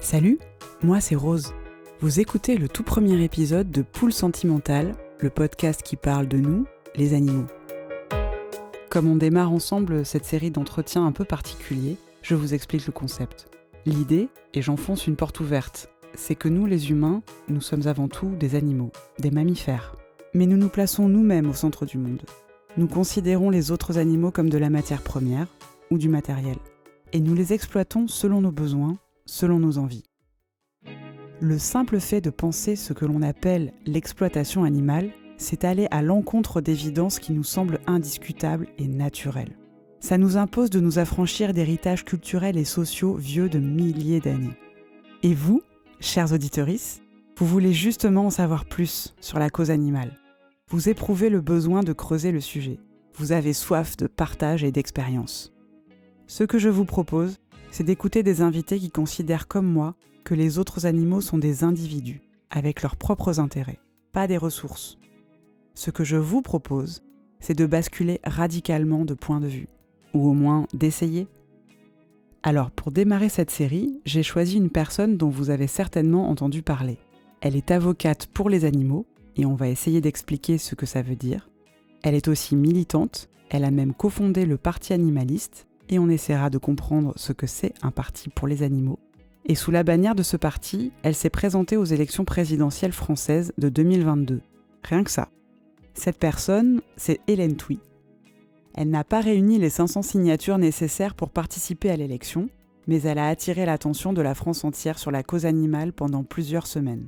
Salut, moi c'est Rose. Vous écoutez le tout premier épisode de Poule Sentimentale, le podcast qui parle de nous, les animaux. Comme on démarre ensemble cette série d'entretiens un peu particuliers, je vous explique le concept. L'idée, et j'enfonce une porte ouverte, c'est que nous les humains, nous sommes avant tout des animaux, des mammifères. Mais nous nous plaçons nous-mêmes au centre du monde. Nous considérons les autres animaux comme de la matière première ou du matériel. Et nous les exploitons selon nos besoins, selon nos envies. Le simple fait de penser ce que l'on appelle l'exploitation animale, c'est aller à l'encontre d'évidences qui nous semblent indiscutables et naturelles. Ça nous impose de nous affranchir d'héritages culturels et sociaux vieux de milliers d'années. Et vous, chers auditorices, vous voulez justement en savoir plus sur la cause animale. Vous éprouvez le besoin de creuser le sujet. Vous avez soif de partage et d'expérience. Ce que je vous propose, c'est d'écouter des invités qui considèrent comme moi que les autres animaux sont des individus, avec leurs propres intérêts, pas des ressources. Ce que je vous propose, c'est de basculer radicalement de point de vue, ou au moins d'essayer. Alors, pour démarrer cette série, j'ai choisi une personne dont vous avez certainement entendu parler. Elle est avocate pour les animaux, et on va essayer d'expliquer ce que ça veut dire. Elle est aussi militante, elle a même cofondé le Parti animaliste, et on essaiera de comprendre ce que c'est un parti pour les animaux. Et sous la bannière de ce parti, elle s'est présentée aux élections présidentielles françaises de 2022. Rien que ça. Cette personne, c'est Hélène Touy. Elle n'a pas réuni les 500 signatures nécessaires pour participer à l'élection, mais elle a attiré l'attention de la France entière sur la cause animale pendant plusieurs semaines.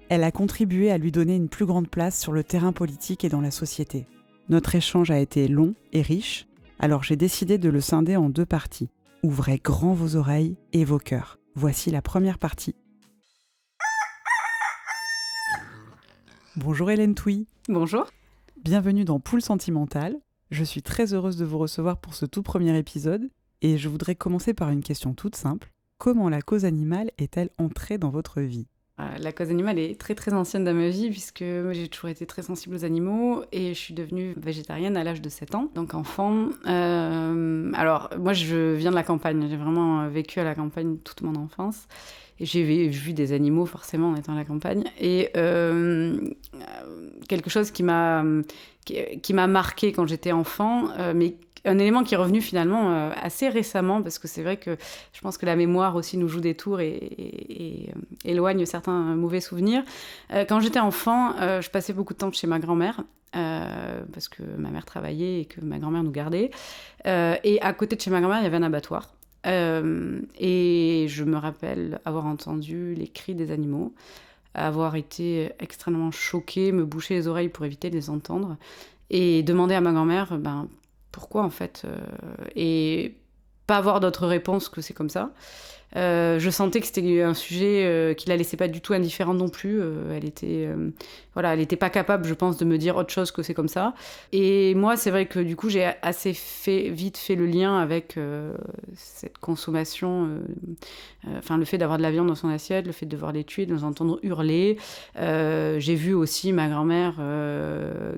Elle a contribué à lui donner une plus grande place sur le terrain politique et dans la société. Notre échange a été long et riche, alors j'ai décidé de le scinder en 2 parties. Ouvrez grand vos oreilles et vos cœurs. Voici la première partie. Bonjour Hélène Touy. Bonjour. Bienvenue dans Poule Sentimentale. Je suis très heureuse de vous recevoir pour ce tout premier épisode et je voudrais commencer par une question toute simple. Comment la cause animale est-elle entrée dans votre vie ? La cause animale est très très ancienne dans ma vie puisque j'ai toujours été très sensible aux animaux et je suis devenue végétarienne à l'âge de 7 ans, donc enfant. Alors moi je viens de la campagne, j'ai vraiment vécu à la campagne toute mon enfance et j'ai vu des animaux forcément en étant à la campagne et quelque chose qui m'a marqué quand j'étais enfant, mais un élément qui est revenu finalement assez récemment, parce que c'est vrai que je pense que la mémoire aussi nous joue des tours et éloigne certains mauvais souvenirs. Quand j'étais enfant, je passais beaucoup de temps chez ma grand-mère, parce que ma mère travaillait et que ma grand-mère nous gardait. Et à côté de chez ma grand-mère, il y avait un abattoir. Et je me rappelle avoir entendu les cris des animaux, avoir été extrêmement choquée, me boucher les oreilles pour éviter de les entendre, et demander à ma grand-mère... pourquoi en fait et pas avoir d'autre réponse que c'est comme ça. Je sentais que c'était un sujet qui la laissait pas du tout indifférente non plus. Elle était pas capable, je pense, de me dire autre chose que c'est comme ça. Et moi, c'est vrai que du coup, j'ai assez vite fait le lien avec cette consommation, le fait d'avoir de la viande dans son assiette, le fait de devoir les tuer, de les entendre hurler. J'ai vu aussi ma grand-mère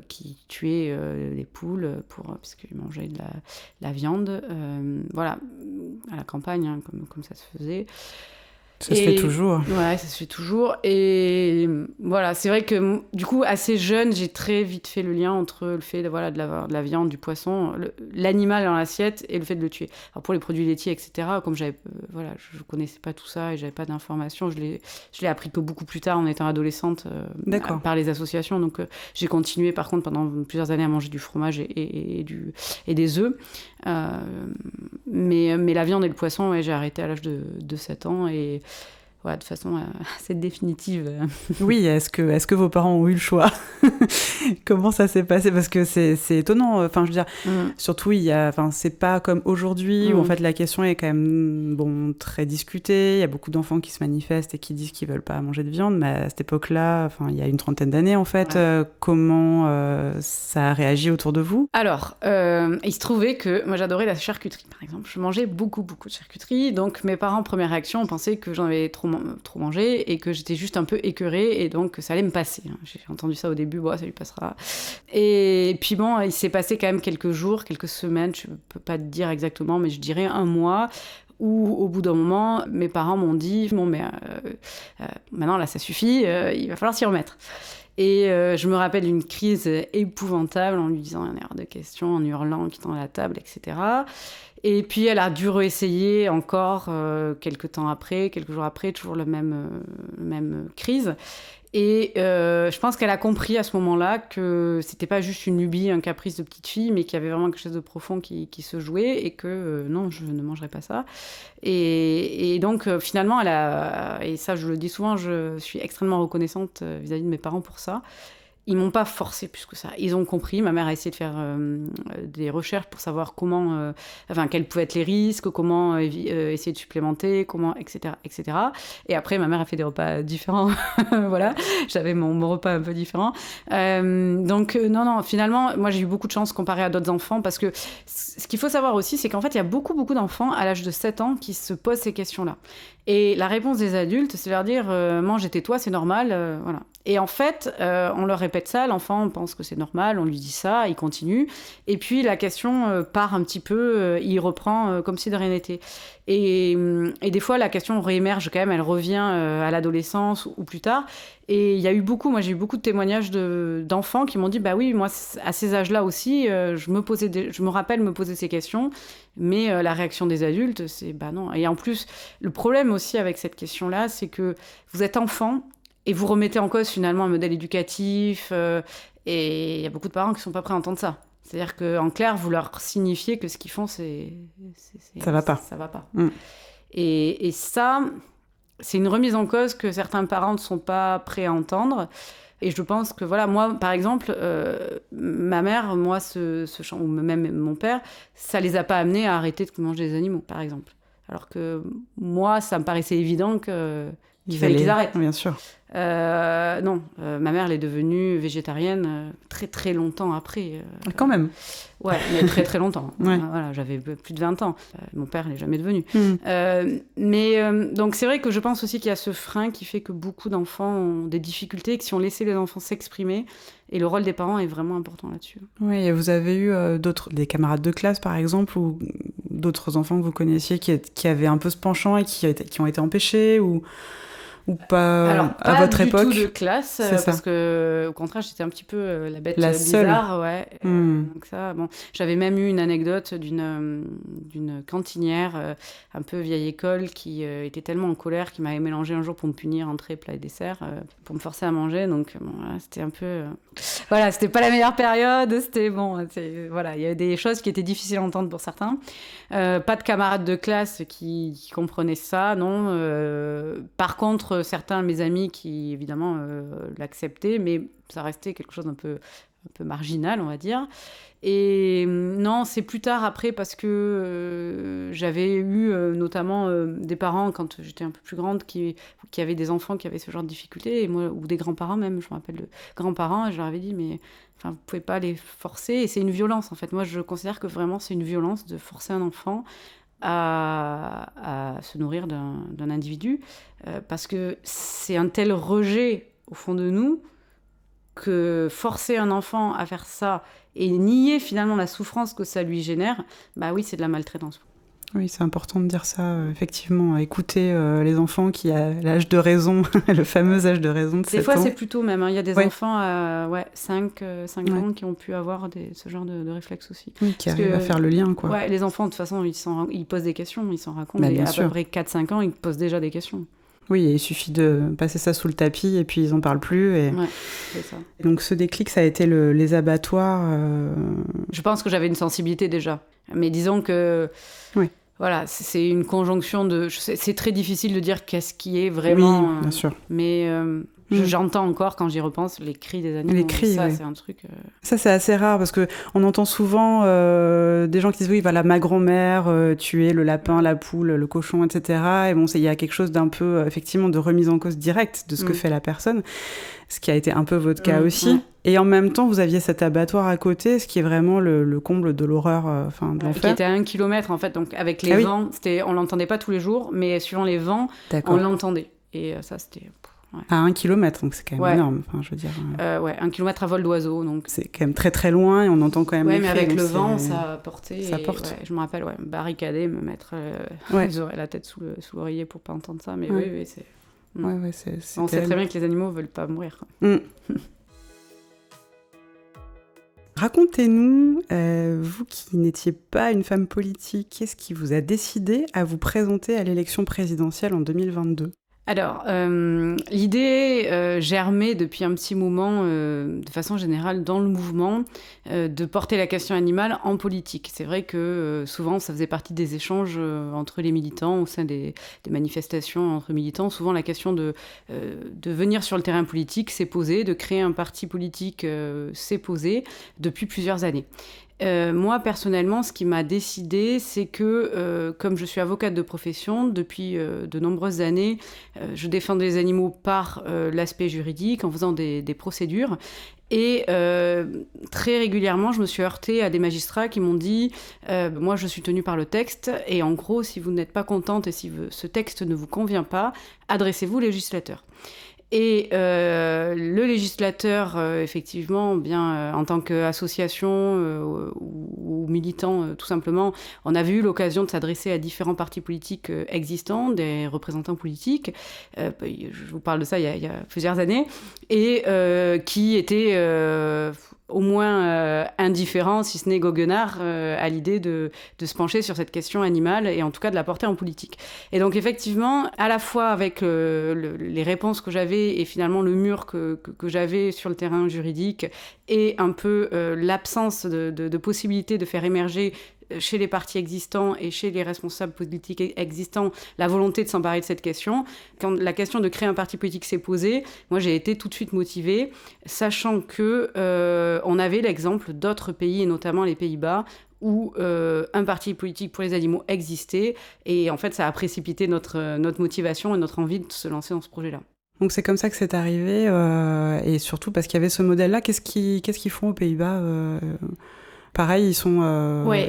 qui tuait les poules parce qu'elle mangeait de la viande. À la campagne, hein, comme ça se faisait. Ça se fait toujours. Ouais, ça se fait toujours. Et voilà, c'est vrai que du coup, assez jeune, j'ai très vite fait le lien entre le fait d'avoir de la viande, du poisson, l'animal dans l'assiette et le fait de le tuer. Alors pour les produits laitiers, etc., comme je connaissais pas tout ça et j'avais pas d'informations, je l'ai appris que beaucoup plus tard en étant adolescente par les associations. Donc j'ai continué par contre pendant plusieurs années à manger du fromage et des œufs. Mais la viande et le poisson, j'ai arrêté à l'âge de 7 ans et voilà, de façon assez définitive. Oui, est-ce que vos parents ont eu le choix ? Comment ça s'est passé ? Parce que c'est étonnant, enfin je veux dire, surtout c'est pas comme aujourd'hui où en fait la question est quand même très discutée, il y a beaucoup d'enfants qui se manifestent et qui disent qu'ils veulent pas manger de viande, mais à cette époque-là, il y a une trentaine d'années en fait, comment ça a réagi autour de vous ? Alors, il se trouvait que moi j'adorais la charcuterie par exemple, je mangeais beaucoup de charcuterie, donc mes parents, première réaction, ont pensé que j'en avais trop mangé et que j'étais juste un peu écœurée et donc ça allait me passer. J'ai entendu ça au début, ça lui passera. Et puis il s'est passé quand même quelques jours, quelques semaines, je peux pas te dire exactement, mais je dirais un mois, où au bout d'un moment, mes parents m'ont dit « Bon, mais maintenant, là, ça suffit, il va falloir s'y remettre ». Et je me rappelle d'une crise épouvantable en lui disant un air de question, en hurlant, en quittant la table, etc. Et puis elle a dû réessayer encore quelques jours après, toujours la même crise. Et je pense qu'elle a compris à ce moment-là que c'était pas juste une lubie, un caprice de petite fille, mais qu'il y avait vraiment quelque chose de profond qui se jouait et que non, je ne mangerais pas ça. Et donc finalement, et ça je le dis souvent, je suis extrêmement reconnaissante vis-à-vis de mes parents pour ça. Ils m'ont pas forcé plus que ça. Ils ont compris. Ma mère a essayé de faire des recherches pour savoir quels pouvaient être les risques, comment essayer de supplémenter, etc., etc. Et après, ma mère a fait des repas différents. Voilà, j'avais mon repas un peu différent. Non, finalement, moi, j'ai eu beaucoup de chance comparé à d'autres enfants parce que ce qu'il faut savoir aussi, c'est qu'en fait, il y a beaucoup, beaucoup d'enfants à l'âge de 7 ans qui se posent ces questions-là. Et la réponse des adultes, c'est leur dire mange et tais-toi, c'est normal, voilà. Et en fait, on leur répète ça, l'enfant pense que c'est normal, on lui dit ça, il continue. Et puis la question part un petit peu, il reprend comme si de rien n'était. Et des fois, la question réémerge quand même, elle revient à l'adolescence ou plus tard. Et j'ai eu beaucoup de témoignages d'enfants qui m'ont dit bah oui, moi à ces âges-là aussi, je me rappelle me poser ces questions, mais la réaction des adultes, c'est bah non. Et en plus, le problème aussi avec cette question-là, c'est que vous êtes enfant et vous remettez en cause finalement un modèle éducatif, et il y a beaucoup de parents qui sont pas prêts à entendre ça. C'est-à-dire qu'en clair, vous leur signifiez que ce qu'ils font, ça va pas. Ça va pas. Et ça, c'est une remise en cause que certains parents ne sont pas prêts à entendre. Et je pense que, voilà, moi, par exemple, ma mère, moi, ou même mon père, ça les a pas amenés à arrêter de manger des animaux, par exemple. Alors que moi, ça me paraissait évident qu'il fallait qu'ils arrêtent. Bien sûr. Non, ma mère, elle est devenue végétarienne très très longtemps après. Quand même. Ouais, mais très très longtemps. Ouais. Voilà, j'avais plus de 20 ans. Mon père n'est jamais devenu. Donc c'est vrai que je pense aussi qu'il y a ce frein qui fait que beaucoup d'enfants ont des difficultés et que si on laissait les enfants s'exprimer, et le rôle des parents est vraiment important là-dessus. Oui, et vous avez eu des camarades de classe, par exemple, ou d'autres enfants que vous connaissiez qui avaient un peu ce penchant et qui ont été empêchés ou pas. Alors, à votre époque? Pas du tout de classe, parce que au contraire, j'étais un petit peu la bête bizarre. Ouais. Donc ça, bon, j'avais même eu une anecdote d'une cantinière un peu vieille école qui était tellement en colère qu'il m'avait mélangé un jour pour me punir entrée, plat et dessert, pour me forcer à manger. Donc bon, voilà, c'était un peu... Voilà, c'était pas la meilleure période. C'était bon, voilà, il y avait des choses qui étaient difficiles à entendre pour certains. Pas de camarades de classe qui comprenaient ça, non. Par contre, certains de mes amis qui, évidemment, l'acceptaient, mais ça restait quelque chose d'un peu marginal, on va dire. Et non, c'est plus tard, après, parce que j'avais eu notamment des parents, quand j'étais un peu plus grande, qui avaient des enfants qui avaient ce genre de difficultés, et moi, ou des grands-parents même, je me rappelle de grands-parents, et je leur avais dit, mais vous ne pouvez pas les forcer, et c'est une violence, en fait. Moi, je considère que vraiment, c'est une violence de forcer un enfant à se nourrir d'un individu, parce que c'est un tel rejet au fond de nous que forcer un enfant à faire ça et nier finalement la souffrance que ça lui génère, bah oui, c'est de la maltraitance. Oui, c'est important de dire ça, effectivement, écouter les enfants qui a l'âge de raison, le fameux âge de raison de 7 ans. Des fois, c'est plus tôt même, hein. Il y a des enfants à 5 ans qui ont pu avoir ce genre de réflexe aussi. Oui, qui arrivent à faire le lien, quoi. Ouais, les enfants, de toute façon, ils posent des questions, ils s'en racontent, Bah, et à peu près 4-5 ans, ils posent déjà des questions. Oui, et il suffit de passer ça sous le tapis et puis ils n'en parlent plus. Et... Ouais, c'est ça. Donc ce déclic, ça a été les abattoirs. Je pense que j'avais une sensibilité déjà. Mais disons que... Oui. Voilà, c'est une conjonction de... C'est très difficile de dire qu'est-ce qui est vraiment... Oui, bien sûr. Mais j'entends encore, quand j'y repense, les cris des animaux. Les cris, ça, oui. C'est un truc... Ça, c'est assez rare, parce qu'on entend souvent des gens qui disent « Oui, voilà, ma grand-mère tuait le lapin, la poule, le cochon, etc. » Et bon, il y a quelque chose d'un peu, effectivement, de remise en cause directe de ce que fait la personne, ce qui a été un peu votre cas aussi. Et en même temps, vous aviez cet abattoir à côté, ce qui est vraiment le comble de l'horreur, de l'enfer. Qui était à 1 kilomètre, en fait, donc avec les vents, on l'entendait pas tous les jours, mais suivant les vents, on l'entendait. Et ça, c'était... Ouais. À 1 kilomètre, donc c'est quand même énorme. Enfin, je veux dire, ouais, 1 kilomètre à vol d'oiseau. Donc... C'est quand même très très loin et on entend quand même les mais cris. avec le vent, ça a porté. Ça porte. Je me rappelle, me barricader, me mettre la tête sous l'oreiller pour pas entendre ça. Mais oui, c'est... Ouais, on sait très bien que les animaux veulent pas mourir. Quoi. Racontez-nous, vous qui n'étiez pas une femme politique, qu'est-ce qui vous a décidé à vous présenter à l'élection présidentielle en 2022 ? Alors, l'idée germait depuis un petit moment, de façon générale, dans le mouvement, de porter la question animale en politique. C'est vrai que souvent, ça faisait partie des échanges entre les militants, au sein des manifestations entre militants. Souvent, la question de venir sur le terrain politique s'est posée, de créer un parti politique s'est posée depuis plusieurs années. Moi, personnellement, ce qui m'a décidé, c'est que, comme je suis avocate de profession, depuis de nombreuses années, je défends les animaux par l'aspect juridique, en faisant des procédures. Et très régulièrement, je me suis heurtée à des magistrats qui m'ont dit moi, je suis tenue par le texte, et en gros, si vous n'êtes pas contente et si ce texte ne vous convient pas, adressez-vous au législateur. Et le législateur, effectivement, bien en tant qu'association ou militant, tout simplement, on avait eu l'occasion de s'adresser à différents partis politiques existants, des représentants politiques. Je vous parle de ça il y a plusieurs années, et qui étaient au moins indifférents, si ce n'est goguenards, à l'idée de se pencher sur cette question animale et en tout cas de la porter en politique. Et donc effectivement, à la fois avec les réponses que j'avais et finalement le mur que j'avais sur le terrain juridique et un peu l'absence de possibilité de faire émerger chez les partis existants et chez les responsables politiques existants, la volonté de s'emparer de cette question. Quand la question de créer un parti politique s'est posée, moi j'ai été tout de suite motivée, sachant que on avait l'exemple d'autres pays, et notamment les Pays-Bas, où un parti politique pour les animaux existait, et en fait ça a précipité notre motivation et notre envie de se lancer dans ce projet-là. Donc c'est comme ça que c'est arrivé, et surtout parce qu'il y avait ce modèle-là. Qu'est-ce qu'ils font aux Pays-Bas Pareil, ils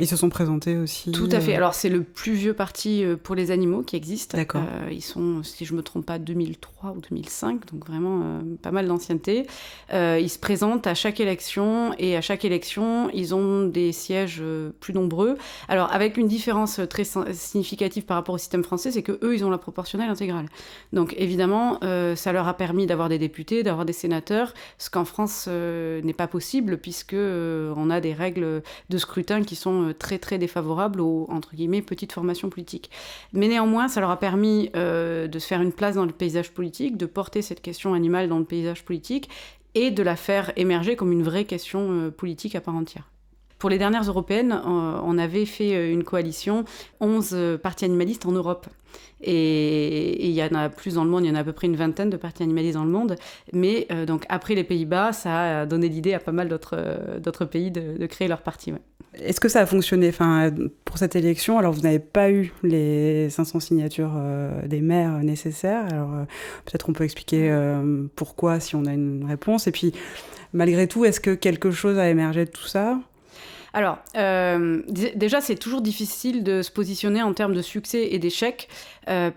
se sont présentés aussi. Tout à fait. Alors, c'est le plus vieux parti pour les animaux qui existe. D'accord. Ils sont, si je ne me trompe pas, 2003 ou 2005, donc vraiment pas mal d'ancienneté. Ils se présentent à chaque élection, et à chaque élection, ils ont des sièges plus nombreux. Alors, avec une différence très significative par rapport au système français, c'est qu'eux, ils ont la proportionnelle intégrale. Donc, évidemment, ça leur a permis d'avoir des députés, d'avoir des sénateurs, ce qu'en France n'est pas possible, puisque on a des règles de scrutin qui sont très très défavorables aux, entre guillemets, petites formations politiques. Mais néanmoins, ça leur a permis de se faire une place dans le paysage politique, de porter cette question animale dans le paysage politique et de la faire émerger comme une vraie question politique à part entière. Pour les dernières européennes, on avait fait une coalition, 11 partis animalistes en Europe. Et il y en a plus dans le monde, il y en a à peu près une vingtaine de partis animalistes dans le monde. Mais donc après les Pays-Bas, ça a donné l'idée à pas mal d'autres pays de créer leur parti. Ouais. Est-ce que ça a fonctionné pour cette élection? Alors vous n'avez pas eu les 500 signatures des maires nécessaires. Alors peut-être on peut expliquer pourquoi, si on a une réponse. Et puis malgré tout, est-ce que quelque chose a émergé de tout ça? Alors, déjà, c'est toujours difficile de se positionner en termes de succès et d'échec,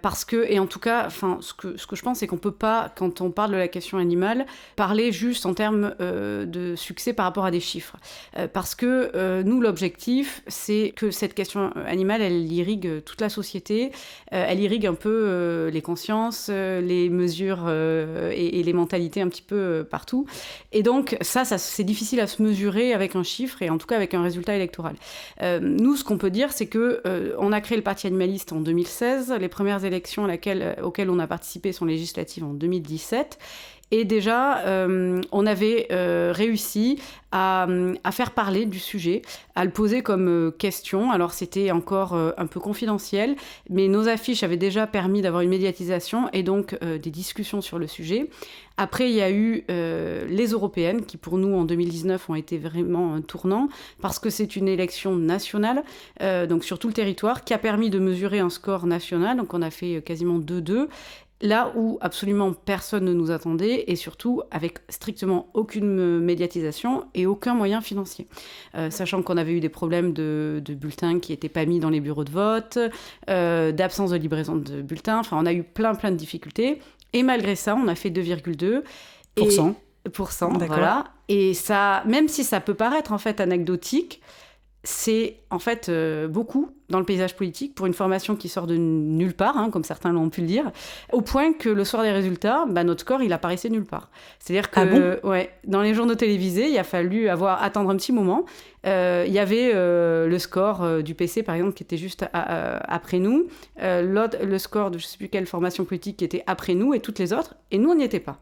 parce que, et en tout cas, ce que je pense, c'est qu'on peut pas, quand on parle de la question animale, parler juste en termes de succès par rapport à des chiffres. Parce que nous, l'objectif, c'est que cette question animale, elle irrigue toute la société, elle irrigue un peu les consciences, les mesures et les mentalités un petit peu partout. Et donc, ça, c'est difficile à se mesurer avec un chiffre, et en tout cas avec un résultat électoral. Nous, ce qu'on peut dire, c'est qu'on a créé le Parti animaliste en 2016. Les premières élections auxquelles on a participé sont législatives en 2017. Et déjà, on avait réussi à faire parler du sujet, à le poser comme question. Alors, c'était encore un peu confidentiel, mais nos affiches avaient déjà permis d'avoir une médiatisation et donc des discussions sur le sujet. Après, il y a eu les européennes qui, pour nous, en 2019, ont été vraiment un tournant parce que c'est une élection nationale, donc sur tout le territoire, qui a permis de mesurer un score national. Donc, on a fait quasiment 2-2. Là où absolument personne ne nous attendait et surtout avec strictement aucune médiatisation et aucun moyen financier. Sachant qu'on avait eu des problèmes de bulletins qui n'étaient pas mis dans les bureaux de vote, d'absence de livraison de bulletins, enfin on a eu plein de difficultés. Et malgré ça, on a fait 2,2%. D'accord. Voilà. Et ça, même si ça peut paraître en fait anecdotique, c'est en fait beaucoup dans le paysage politique pour une formation qui sort de nulle part, comme certains l'ont pu le dire, au point que le soir des résultats, notre score, il apparaissait nulle part. C'est-à-dire que dans les journaux télévisés, il a fallu attendre un petit moment. Il y avait le score du PC, par exemple, qui était juste après nous, le score de je ne sais plus quelle formation politique qui était après nous et toutes les autres, et nous, on n'y était pas.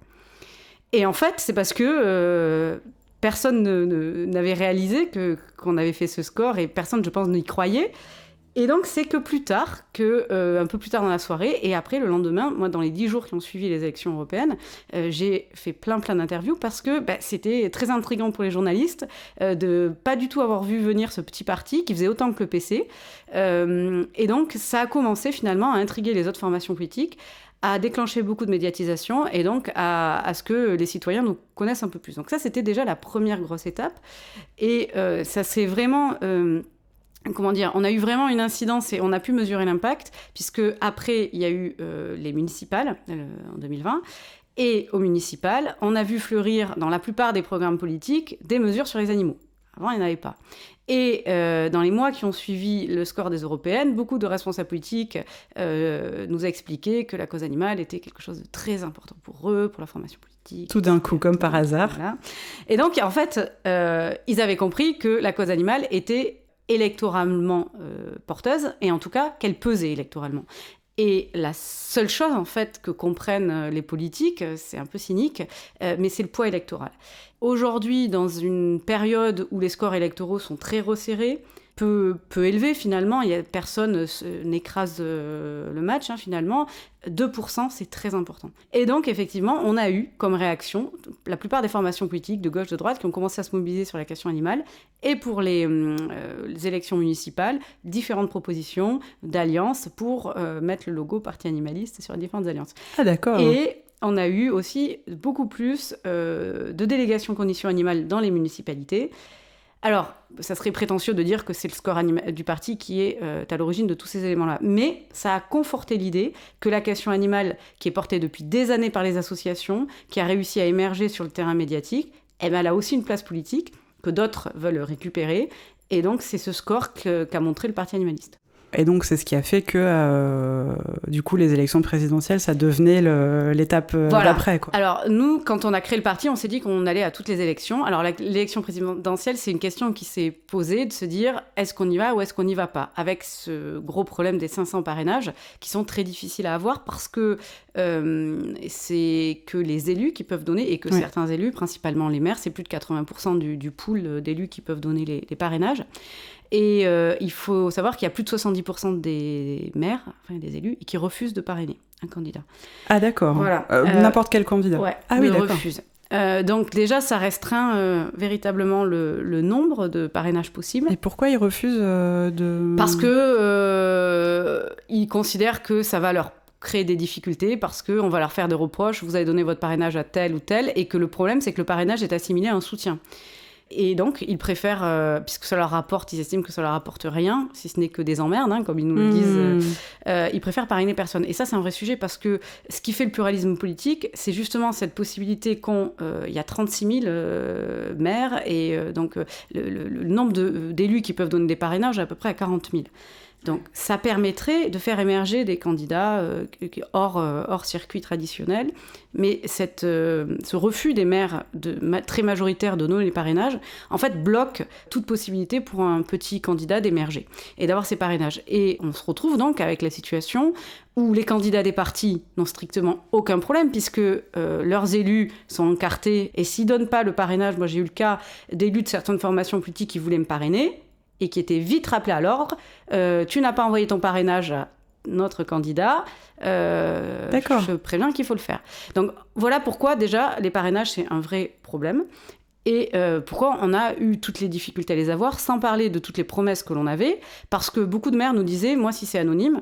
Et en fait, c'est parce que personne n'avait réalisé qu'on avait fait ce score et personne, je pense, n'y croyait. Et donc, c'est que plus tard, un peu plus tard dans la soirée, et après, le lendemain, moi, dans les 10 jours qui ont suivi les élections européennes, j'ai fait plein d'interviews parce que c'était très intriguant pour les journalistes de pas du tout avoir vu venir ce petit parti qui faisait autant que le PC. Et donc, ça a commencé finalement à intriguer les autres formations politiques, à déclencher beaucoup de médiatisation et donc à ce que les citoyens nous connaissent un peu plus. Donc ça, c'était déjà la première grosse étape. Et ça s'est vraiment... on a eu vraiment une incidence et on a pu mesurer l'impact, puisque après, il y a eu les municipales en 2020. Et aux municipales, on a vu fleurir dans la plupart des programmes politiques des mesures sur les animaux. Avant, il n'y en avait pas. Et dans les mois qui ont suivi le score des européennes, beaucoup de responsables politiques nous a expliqué que la cause animale était quelque chose de très important pour eux, pour la formation politique. Tout d'un coup, comme par hasard. Voilà. Et donc, en fait, ils avaient compris que la cause animale était électoralement porteuse, et en tout cas, qu'elle pesait électoralement. Et la seule chose, en fait, que comprennent les politiques, c'est un peu cynique, mais c'est le poids électoral. Aujourd'hui, dans une période où les scores électoraux sont très resserrés, peu élevés finalement, personne n'écrase le match finalement, 2%, c'est très important. Et donc, effectivement, on a eu comme réaction la plupart des formations politiques de gauche, de droite qui ont commencé à se mobiliser sur la question animale, et pour les élections municipales, différentes propositions d'alliances pour mettre le logo parti animaliste sur les différentes alliances. Ah d'accord. Et on a eu aussi beaucoup plus de délégations conditions animales dans les municipalités. Alors, ça serait prétentieux de dire que c'est le score du parti qui est à l'origine de tous ces éléments-là. Mais ça a conforté l'idée que la question animale, qui est portée depuis des années par les associations, qui a réussi à émerger sur le terrain médiatique, elle a aussi une place politique que d'autres veulent récupérer. Et donc, c'est ce score qu'a montré le parti animaliste. Et donc, c'est ce qui a fait que, du coup, les élections présidentielles, ça devenait l'étape d'après, quoi. Alors, nous, quand on a créé le parti, on s'est dit qu'on allait à toutes les élections. Alors, l'élection présidentielle, c'est une question qui s'est posée, de se dire, est-ce qu'on y va ou est-ce qu'on n'y va pas ? Avec ce gros problème des 500 parrainages, qui sont très difficiles à avoir, parce que c'est que les élus qui peuvent donner, et que certains élus, principalement les maires, c'est plus de 80% du pool d'élus qui peuvent donner les parrainages. Et il faut savoir qu'il y a plus de 70% des maires, enfin des élus, qui refusent de parrainer un candidat. Ah d'accord. Voilà. N'importe quel candidat. Ouais, ah oui, d'accord. Refusent. Donc déjà, ça restreint véritablement le nombre de parrainages possibles. Et pourquoi ils refusent de... Parce que ils considèrent que ça va leur créer des difficultés, parce qu'on va leur faire des reproches, vous avez donné votre parrainage à tel ou tel, et que le problème, c'est que le parrainage est assimilé à un soutien. Et donc, ils préfèrent, puisque ça leur rapporte, ils estiment que ça leur rapporte rien, si ce n'est que des emmerdes, comme ils nous le disent, ils préfèrent parrainer personne. Et ça, c'est un vrai sujet, parce que ce qui fait le pluralisme politique, c'est justement cette possibilité il y a 36 000 maires, et donc le nombre d'élus qui peuvent donner des parrainages est à peu près à 40 000. Donc, ça permettrait de faire émerger des candidats hors circuit traditionnel. Mais ce refus des maires très majoritaires de donner les parrainages, en fait, bloque toute possibilité pour un petit candidat d'émerger et d'avoir ses parrainages. Et on se retrouve donc avec la situation où les candidats des partis n'ont strictement aucun problème, puisque leurs élus sont encartés. Et s'ils ne donnent pas le parrainage, moi j'ai eu le cas d'élus de certaines formations politiques qui voulaient me parrainer, et qui était vite rappelé à l'ordre, tu n'as pas envoyé ton parrainage à notre candidat, je préviens qu'il faut le faire. Donc voilà pourquoi déjà les parrainages c'est un vrai problème, et pourquoi on a eu toutes les difficultés à les avoir, sans parler de toutes les promesses que l'on avait, parce que beaucoup de maires nous disaient, moi si c'est anonyme,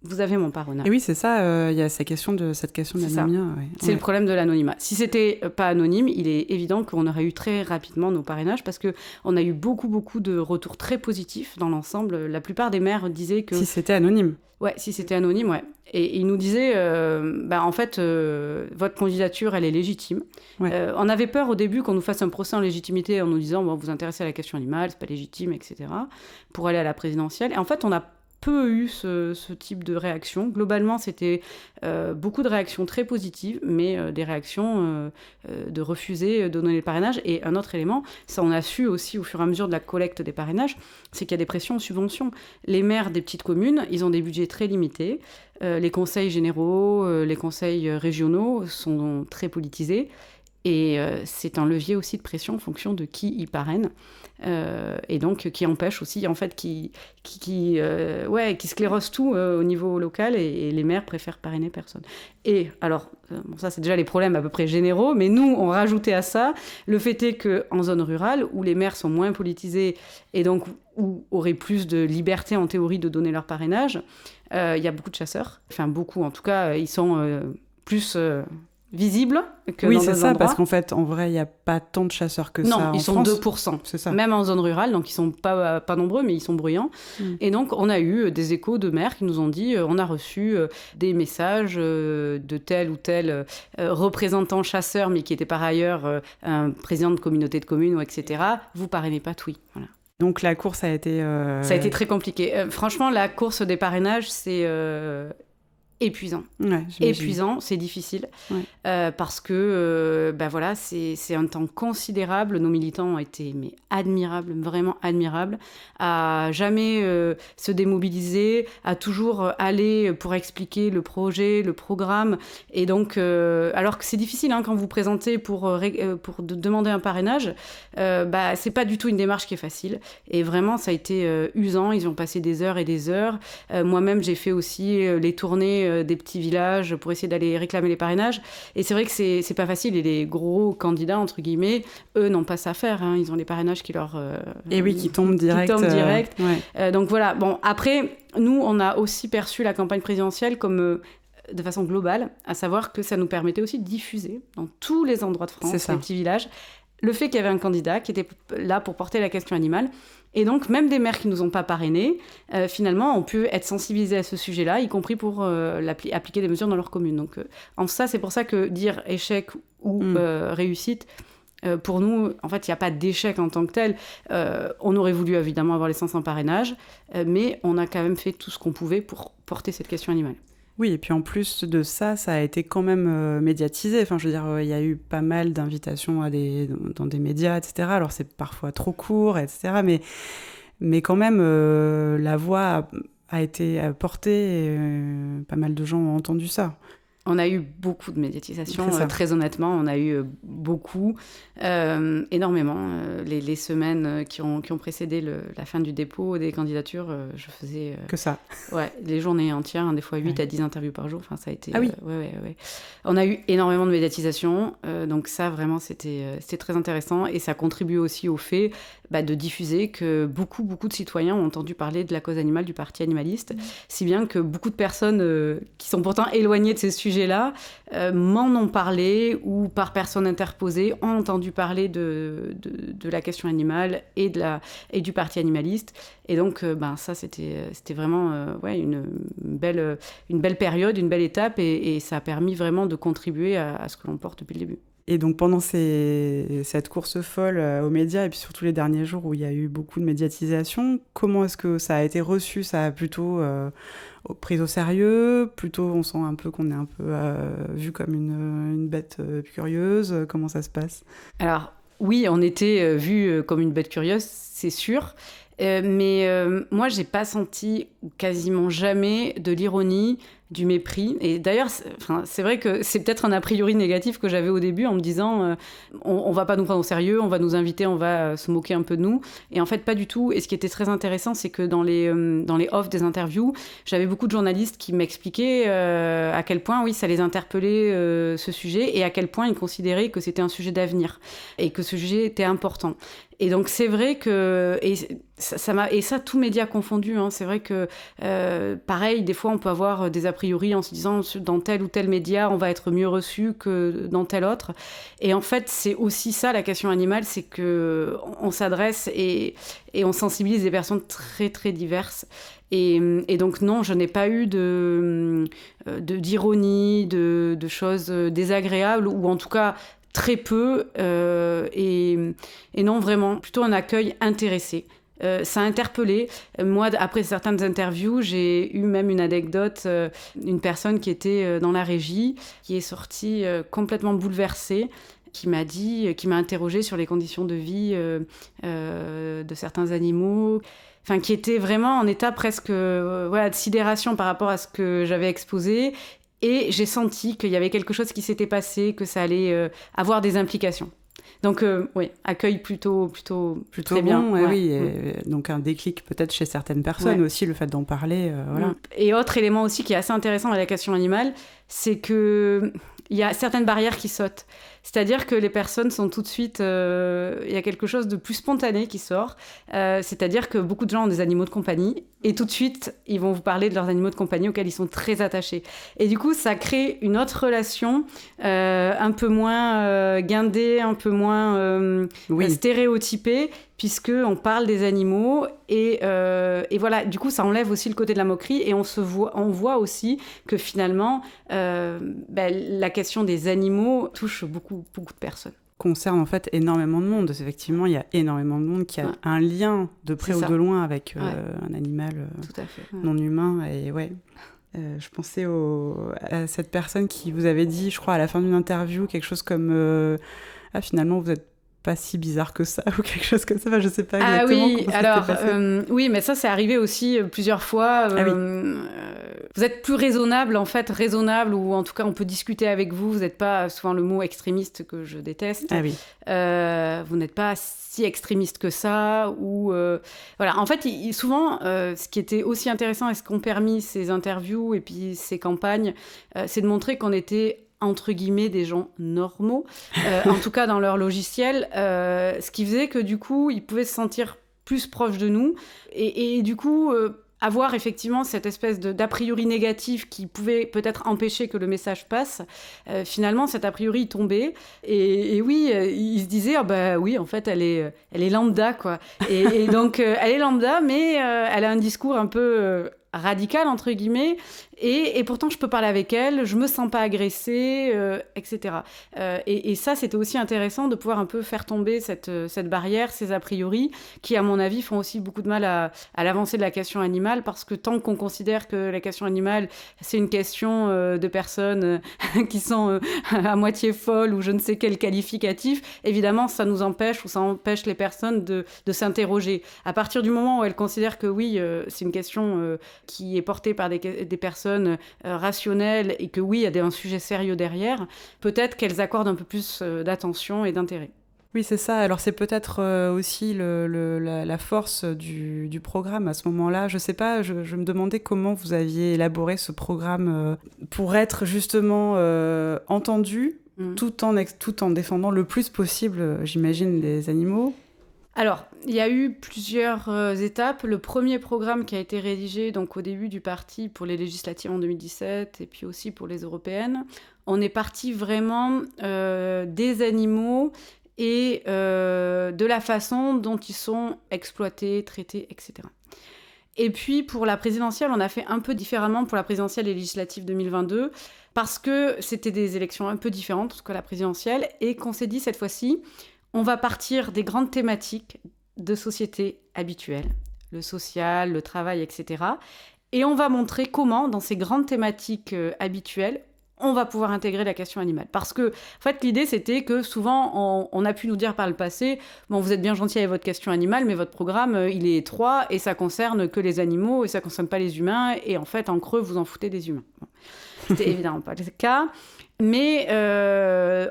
vous avez mon parrainage. Et oui, c'est ça, il y a cette question d'anonymat. Ouais. C'est le problème de l'anonymat. Si c'était pas anonyme, il est évident qu'on aurait eu très rapidement nos parrainages parce qu'on a eu beaucoup de retours très positifs dans l'ensemble. La plupart des maires disaient que... Si c'était anonyme. Ouais, si c'était anonyme, ouais. Et ils nous disaient, en fait, votre candidature, elle est légitime. Ouais. On avait peur au début qu'on nous fasse un procès en légitimité en nous disant, vous vous intéressez à la question animale, c'est pas légitime, etc., pour aller à la présidentielle. Et en fait, on a peu eu ce type de réaction. Globalement, c'était beaucoup de réactions très positives, mais des réactions de refuser de donner le parrainage. Et un autre élément, ça on a su aussi au fur et à mesure de la collecte des parrainages, c'est qu'il y a des pressions aux subventions. Les maires des petites communes, ils ont des budgets très limités. Les conseils généraux, les conseils régionaux sont très politisés. Et c'est un levier aussi de pression en fonction de qui y parraine. Et donc qui empêche aussi, en fait, qui sclérose tout au niveau local et les maires préfèrent parrainer personne. Et alors, ça c'est déjà les problèmes à peu près généraux, mais nous, on rajoutait à ça le fait est qu'en zone rurale, où les maires sont moins politisés et donc où auraient plus de liberté en théorie de donner leur parrainage, il y a beaucoup de chasseurs. Enfin, beaucoup, en tout cas, ils sont plus... visible que oui, dans c'est ça, endroits. parce qu'en fait, en vrai, il n'y a pas tant de chasseurs que ça en France. Non, ils sont 2%. C'est ça. Même en zone rurale, donc ils ne sont pas nombreux, mais ils sont bruyants. Et donc, on a eu des échos de maires qui nous ont dit on a reçu des messages de tel ou tel représentant chasseur, mais qui était par ailleurs un président de communauté de communes, etc. Vous parrainez pas tout, oui. Voilà. Donc, la course a été... Ça a été très compliqué. Franchement, la course des parrainages, c'est... épuisant. Ouais, épuisant, c'est difficile. Ouais. Parce que voilà, c'est un temps considérable. Nos militants ont été admirables, vraiment admirables, à jamais se démobiliser, à toujours aller pour expliquer le projet, le programme. Et donc, alors que c'est difficile quand vous présentez pour demander un parrainage, c'est pas du tout une démarche qui est facile. Et vraiment, ça a été usant. Ils ont passé des heures et des heures. Moi-même, j'ai fait aussi les tournées des petits villages pour essayer d'aller réclamer les parrainages. Et c'est vrai que c'est pas facile. Et les gros candidats, entre guillemets, eux, n'ont pas ça à faire. Ils ont les parrainages qui leur... et oui, qui tombent direct. Ouais. Donc voilà. Bon, après, nous, on a aussi perçu la campagne présidentielle comme... de façon globale, à savoir que ça nous permettait aussi de diffuser dans tous les endroits de France, les petits villages, le fait qu'il y avait un candidat qui était là pour porter la question animale. Et donc, même des maires qui ne nous ont pas parrainés, finalement, ont pu être sensibilisés à ce sujet-là, y compris pour appliquer des mesures dans leur commune. Donc, en ça, c'est pour ça que dire échec ou réussite, pour nous, en fait, il n'y a pas d'échec en tant que tel. On aurait voulu, évidemment, avoir les 500 parrainages, mais on a quand même fait tout ce qu'on pouvait pour porter cette question animale. Oui, et puis en plus de ça, ça a été quand même médiatisé. Enfin, je veux dire, il y a eu pas mal d'invitations dans des médias, etc. Alors, c'est parfois trop court, etc. Mais quand même, la voix a été portée et pas mal de gens ont entendu ça. On a eu beaucoup de médiatisation, très honnêtement, on a eu beaucoup, énormément. Les semaines qui ont précédé la fin du dépôt des candidatures, je faisais... que ça. Ouais, les journées entières, des fois 8 à 10 interviews par jour, enfin ça a été... Ah oui. Ouais. On a eu énormément de médiatisation, donc ça vraiment c'était très intéressant et ça contribue aussi au fait de diffuser que beaucoup de citoyens ont entendu parler de la cause animale, du parti animaliste, si bien que beaucoup de personnes qui sont pourtant éloignées de ces sujets-là m'en ont parlé ou par personne interposée ont entendu parler de la question animale et du parti animaliste. Et donc ça c'était vraiment une belle période, une belle étape et ça a permis vraiment de contribuer à ce que l'on porte depuis le début. Et donc pendant cette course folle aux médias et puis surtout les derniers jours où il y a eu beaucoup de médiatisation, comment est-ce que ça a été reçu ? Ça a plutôt pris au sérieux ? Plutôt on sent un peu qu'on est un peu vu comme une bête curieuse ? Comment ça se passe ? Alors oui, on était vu comme une bête curieuse, c'est sûr. Mais moi, j'ai pas senti quasiment jamais de l'ironie, du mépris. Et d'ailleurs, c'est vrai que c'est peut-être un a priori négatif que j'avais au début en me disant on va pas nous prendre au sérieux, on va nous inviter, on va se moquer un peu de nous. Et en fait, pas du tout. Et ce qui était très intéressant, c'est que dans les offs des interviews, j'avais beaucoup de journalistes qui m'expliquaient à quel point, oui, ça les interpellait ce sujet et à quel point ils considéraient que c'était un sujet d'avenir et que ce sujet était important. Et donc c'est vrai que ça tous médias confondus, hein, c'est vrai que pareil, des fois on peut avoir des a priori en se disant dans tel ou tel média on va être mieux reçu que dans tel autre. Et en fait c'est aussi ça la question animale, c'est que on s'adresse et on sensibilise des personnes très très diverses. Et donc non, je n'ai pas eu d'ironie, de choses désagréables, ou en tout cas très peu, et non, vraiment, plutôt un accueil intéressé. Ça a interpellé. Moi, après certaines interviews, j'ai eu même une anecdote, une personne qui était dans la régie, qui est sortie complètement bouleversée, qui m'a interrogée sur les conditions de vie de certains animaux, enfin, qui était vraiment en état presque de sidération par rapport à ce que j'avais exposé. Et j'ai senti qu'il y avait quelque chose qui s'était passé, que ça allait avoir des implications. Donc, oui, accueil plutôt très bien. Bon, oui. Donc, un déclic peut-être chez certaines personnes aussi, le fait d'en parler. Voilà. Et autre élément aussi qui est assez intéressant dans la question animale, c'est qu'il y a certaines barrières qui sautent. C'est-à-dire que les personnes sont tout de suite... Il y a quelque chose de plus spontané qui sort. C'est-à-dire que beaucoup de gens ont des animaux de compagnie et tout de suite, ils vont vous parler de leurs animaux de compagnie auxquels ils sont très attachés. Et du coup, ça crée une autre relation un peu moins guindée, un peu moins stéréotypée, puisqu'on parle des animaux. Et voilà, du coup, ça enlève aussi le côté de la moquerie et on voit aussi que finalement, la question des animaux touche beaucoup de personnes. Concerne en fait énormément de monde. Effectivement, il y a énormément de monde qui a un lien de près ou de loin avec un animal non humain. Et je pensais à cette personne qui vous avait dit, je crois, à la fin d'une interview, quelque chose comme finalement, vous êtes pas si bizarre que ça, ou quelque chose comme ça, enfin, je sais pas exactement comment ça s'était passé. Oui, mais ça, c'est arrivé aussi plusieurs fois. Vous êtes plus raisonnable, ou en tout cas, on peut discuter avec vous. Vous n'êtes pas, souvent le mot extrémiste que je déteste. Vous n'êtes pas si extrémiste que ça, ou voilà. En fait, souvent, ce qui était aussi intéressant et ce qu'ont permis ces interviews et puis ces campagnes, c'est de montrer qu'on était entre guillemets des gens normaux, en tout cas dans leur logiciel, ce qui faisait que du coup ils pouvaient se sentir plus proches de nous et du coup avoir effectivement cette espèce d'a priori négatif qui pouvait peut-être empêcher que le message passe. Finalement cet a priori tombait et oui, ils se disaient oui, en fait elle est lambda quoi, et donc elle est lambda mais elle a un discours un peu radicale, entre guillemets, et pourtant je peux parler avec elle, je me sens pas agressée, etc. Et ça, c'était aussi intéressant de pouvoir un peu faire tomber cette barrière, ces a priori, qui, à mon avis, font aussi beaucoup de mal à l'avancée de la question animale, parce que tant qu'on considère que la question animale, c'est une question de personnes qui sont à moitié folles, ou je ne sais quel qualificatif, évidemment, ça nous empêche, ou ça empêche les personnes de s'interroger. À partir du moment où elles considèrent que oui, c'est une question qui est portée par des personnes rationnelles et que oui, il y a un sujet sérieux derrière, peut-être qu'elles accordent un peu plus d'attention et d'intérêt. Oui, c'est ça. Alors, c'est peut-être aussi la force du programme à ce moment-là. Je sais pas, je me demandais comment vous aviez élaboré ce programme pour être justement entendu, tout en défendant le plus possible, j'imagine, les animaux. Alors, il y a eu plusieurs étapes. Le premier programme qui a été rédigé donc, au début du parti pour les législatives en 2017 et puis aussi pour les européennes, on est parti vraiment des animaux et de la façon dont ils sont exploités, traités, etc. Et puis pour la présidentielle, on a fait un peu différemment pour la présidentielle et législative 2022 parce que c'était des élections un peu différentes que la présidentielle et qu'on s'est dit cette fois-ci, on va partir des grandes thématiques de société habituelles, le social, le travail, etc. Et on va montrer comment, dans ces grandes thématiques habituelles, on va pouvoir intégrer la question animale. Parce que, en fait, l'idée, c'était que souvent, on a pu nous dire par le passé, bon, vous êtes bien gentil avec votre question animale, mais votre programme, il est étroit, et ça concerne que les animaux, et ça concerne pas les humains, et en fait, en creux, vous en foutez des humains. Bon. C'était évidemment pas le cas. Mais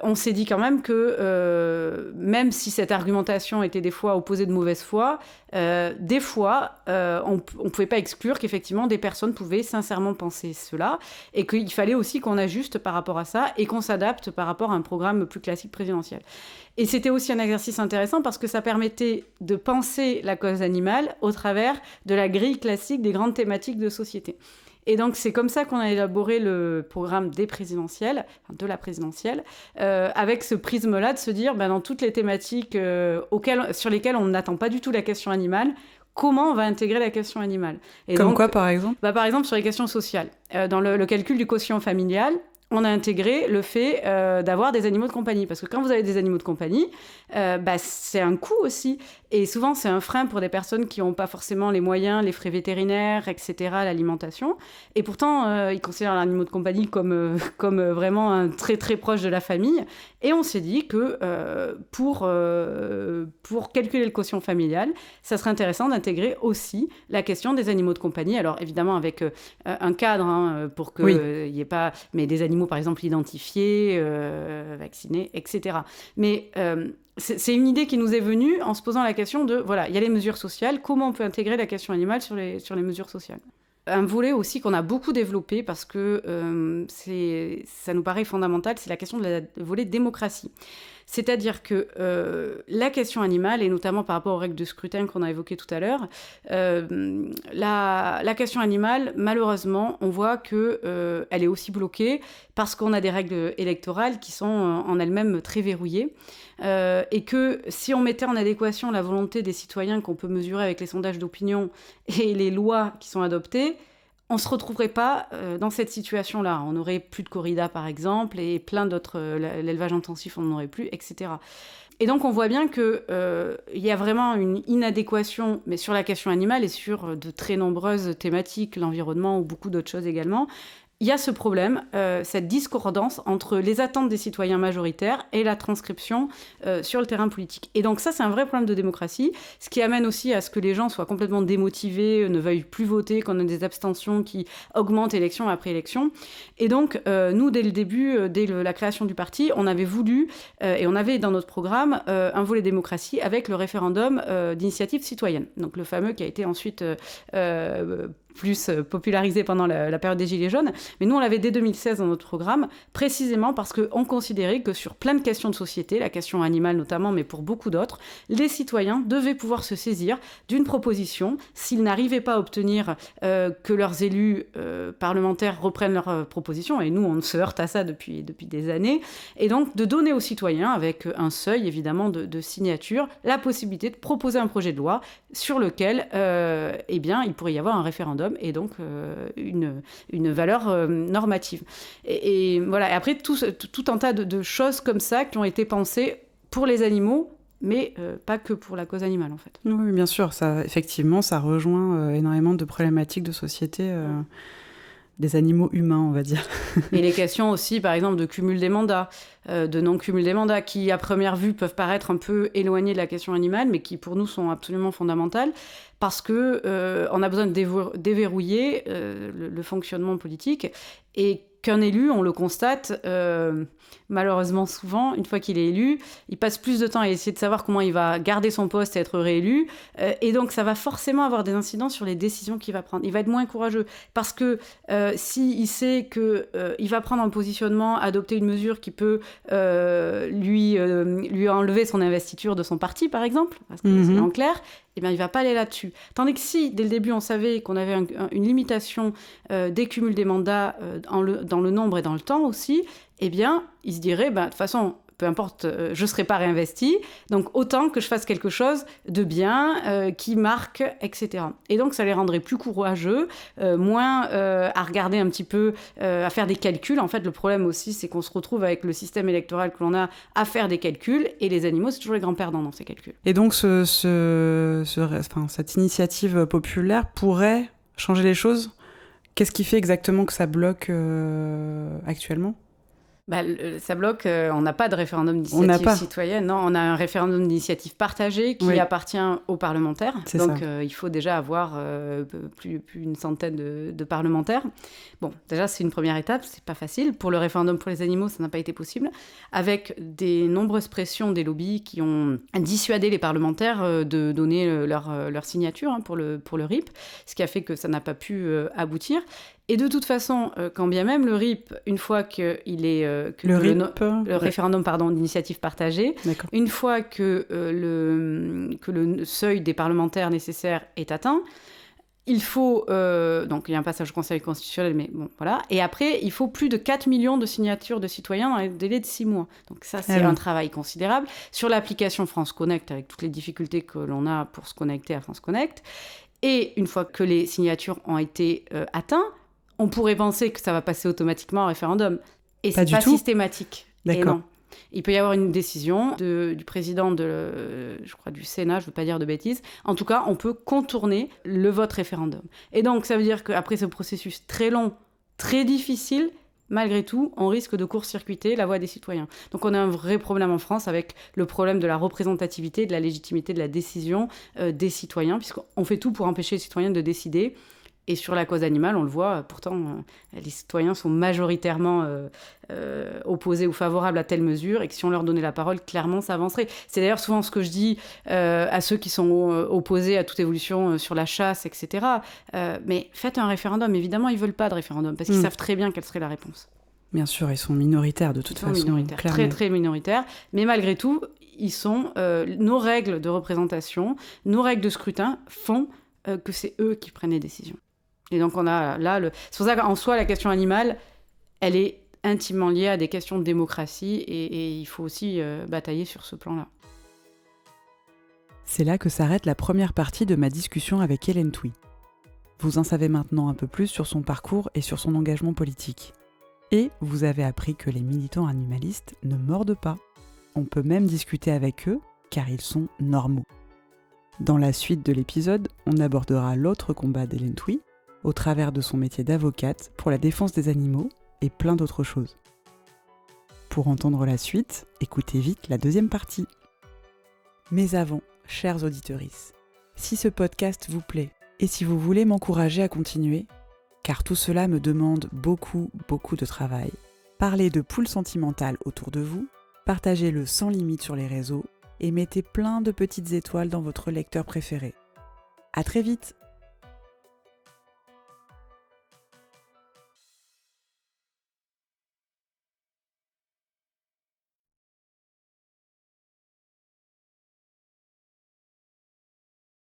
on s'est dit quand même que même si cette argumentation était des fois opposée de mauvaise foi, des fois, on ne pouvait pas exclure qu'effectivement des personnes pouvaient sincèrement penser cela et qu'il fallait aussi qu'on ajuste par rapport à ça et qu'on s'adapte par rapport à un programme plus classique présidentiel. Et c'était aussi un exercice intéressant parce que ça permettait de penser la cause animale au travers de la grille classique des grandes thématiques de société. Et donc, c'est comme ça qu'on a élaboré le programme des présidentielles, de la présidentielle, avec ce prisme-là de se dire, dans toutes les thématiques sur lesquelles on n'attend pas du tout la question animale, comment on va intégrer la question animale. Et Comme donc, quoi, par exemple ? Par exemple, sur les questions sociales. Dans le calcul du quotient familial, on a intégré le fait d'avoir des animaux de compagnie. Parce que quand vous avez des animaux de compagnie, c'est un coût aussi. Et souvent, c'est un frein pour des personnes qui n'ont pas forcément les moyens, les frais vétérinaires, etc., l'alimentation. Et pourtant, ils considèrent l'animal de compagnie comme vraiment un très, très proche de la famille. Et on s'est dit que pour calculer le quotient familial, ça serait intéressant d'intégrer aussi la question des animaux de compagnie. Alors, évidemment, avec un cadre pour qu'il n'y ait pas... Mais des animaux, par exemple, identifiés, vaccinés, etc. Mais... c'est une idée qui nous est venue en se posant la question de, voilà, il y a les mesures sociales, comment on peut intégrer la question animale sur les mesures sociales ? Un volet aussi qu'on a beaucoup développé parce que ça nous paraît fondamental, c'est la question de le volet démocratie. C'est-à-dire que la question animale, et notamment par rapport aux règles de scrutin qu'on a évoquées tout à l'heure, la question animale, malheureusement, on voit qu'elle est aussi bloquée parce qu'on a des règles électorales qui sont en elles-mêmes très verrouillées. Et que si on mettait en adéquation la volonté des citoyens qu'on peut mesurer avec les sondages d'opinion et les lois qui sont adoptées, on ne se retrouverait pas dans cette situation-là. On n'aurait plus de corrida, par exemple, et plein d'autres... l'élevage intensif, on n'en aurait plus, etc. Et donc, on voit bien qu'il y a vraiment une inadéquation, mais sur la question animale et sur de très nombreuses thématiques, l'environnement ou beaucoup d'autres choses également. Il y a ce problème, cette discordance entre les attentes des citoyens majoritaires et la transcription sur le terrain politique. Et donc ça, c'est un vrai problème de démocratie, ce qui amène aussi à ce que les gens soient complètement démotivés, ne veuillent plus voter, qu'on ait des abstentions qui augmentent élection après élection. Et donc, nous, dès le début, dès la création du parti, on avait voulu, et on avait dans notre programme, un volet démocratie avec le référendum d'initiative citoyenne. Donc le fameux qui a été ensuite... plus popularisé pendant la période des Gilets jaunes. Mais nous, on l'avait dès 2016 dans notre programme, précisément parce qu'on considérait que sur plein de questions de société, la question animale notamment, mais pour beaucoup d'autres, les citoyens devaient pouvoir se saisir d'une proposition s'ils n'arrivaient pas à obtenir que leurs élus parlementaires reprennent leurs propositions. Et nous, on se heurte à ça depuis des années. Et donc, de donner aux citoyens, avec un seuil, évidemment, de signature, la possibilité de proposer un projet de loi sur lequel, il pourrait y avoir un référendum et donc une valeur normative. Et voilà. Et après, tout un tas de choses comme ça qui ont été pensées pour les animaux, mais pas que pour la cause animale, en fait. Oui, bien sûr. Effectivement, ça rejoint énormément de problématiques de société des animaux humains, on va dire. Et les questions aussi, par exemple, de cumul des mandats, de non-cumul des mandats, qui, à première vue, peuvent paraître un peu éloignées de la question animale, mais qui, pour nous, sont absolument fondamentales, parce qu'on a besoin de déverrouiller le fonctionnement politique, et qu'un élu, on le constate, malheureusement souvent, une fois qu'il est élu, il passe plus de temps à essayer de savoir comment il va garder son poste et être réélu, et donc ça va forcément avoir des incidences sur les décisions qu'il va prendre. Il va être moins courageux, parce que s'il sait qu'il va prendre un positionnement, adopter une mesure qui peut lui enlever son investiture de son parti, par exemple, parce que c'est en clair, eh bien, il ne va pas aller là-dessus. Tandis que si, dès le début, on savait qu'on avait une limitation des cumuls des mandats dans le nombre et dans le temps aussi, eh bien, il se dirait, de toute façon, peu importe, je ne serai pas réinvesti, donc autant que je fasse quelque chose de bien, qui marque, etc. Et donc, ça les rendrait plus courageux, moins à regarder un petit peu, à faire des calculs. En fait, le problème aussi, c'est qu'on se retrouve avec le système électoral que l'on a à faire des calculs, et les animaux, c'est toujours les grands perdants dans ces calculs. Et donc, cette initiative populaire pourrait changer les choses ? Qu'est-ce qui fait exactement que ça bloque actuellement ? Ça bloque, on n'a pas de référendum d'initiative citoyenne, non, on a un référendum d'initiative partagée qui appartient aux parlementaires. Donc il faut déjà avoir plus d'une centaine de parlementaires. Bon, déjà c'est une première étape, c'est pas facile. Pour le référendum pour les animaux, ça n'a pas été possible, avec des nombreuses pressions des lobbies qui ont dissuadé les parlementaires de donner leur signature pour le RIP, ce qui a fait que ça n'a pas pu aboutir. Et de toute façon, quand bien même le RIP, une fois qu'il est... le référendum d'initiative partagée, d'accord. Une fois que le seuil des parlementaires nécessaires est atteint, il faut... donc il y a un passage au Conseil constitutionnel, mais bon, voilà. Et après, il faut plus de 4 millions de signatures de citoyens dans un délai de 6 mois. Donc ça, c'est un travail considérable. Sur l'application France Connect, avec toutes les difficultés que l'on a pour se connecter à France Connect, et une fois que les signatures ont été atteintes, on pourrait penser que ça va passer automatiquement en référendum. Et c'est pas systématique. D'accord. Et non. Il peut y avoir une décision du président je crois du Sénat, je ne veux pas dire de bêtises. En tout cas, on peut contourner le vote référendum. Et donc, ça veut dire qu'après ce processus très long, très difficile, malgré tout, on risque de court-circuiter la voix des citoyens. Donc, on a un vrai problème en France avec le problème de la représentativité, de la légitimité de la décision des citoyens, puisqu'on fait tout pour empêcher les citoyens de décider. Et sur la cause animale, on le voit, pourtant, les citoyens sont majoritairement opposés ou favorables à telle mesure, et que si on leur donnait la parole, clairement, ça avancerait. C'est d'ailleurs souvent ce que je dis à ceux qui sont opposés à toute évolution sur la chasse, etc. Mais faites un référendum. Évidemment, ils ne veulent pas de référendum, parce qu'ils savent très bien quelle serait la réponse. Bien sûr, ils sont minoritaires de toute façon. Minoritaires, très, très minoritaires. Mais malgré tout, ils sont... nos règles de représentation, nos règles de scrutin font que c'est eux qui prennent les décisions. Et donc, on a là... C'est pour ça qu'en soi, la question animale, elle est intimement liée à des questions de démocratie et il faut aussi batailler sur ce plan-là. C'est là que s'arrête la première partie de ma discussion avec Hélène Thuy. Vous en savez maintenant un peu plus sur son parcours et sur son engagement politique. Et vous avez appris que les militants animalistes ne mordent pas. On peut même discuter avec eux, car ils sont normaux. Dans la suite de l'épisode, on abordera l'autre combat d'Hélène Thuy, au travers de son métier d'avocate pour la défense des animaux et plein d'autres choses. Pour entendre la suite, écoutez vite la deuxième partie. Mais avant, chers auditrices, si ce podcast vous plaît et si vous voulez m'encourager à continuer, car tout cela me demande beaucoup de travail, parlez de Poule Sentimentale autour de vous, partagez-le sans limite sur les réseaux et mettez plein de petites étoiles dans votre lecteur préféré. À très vite!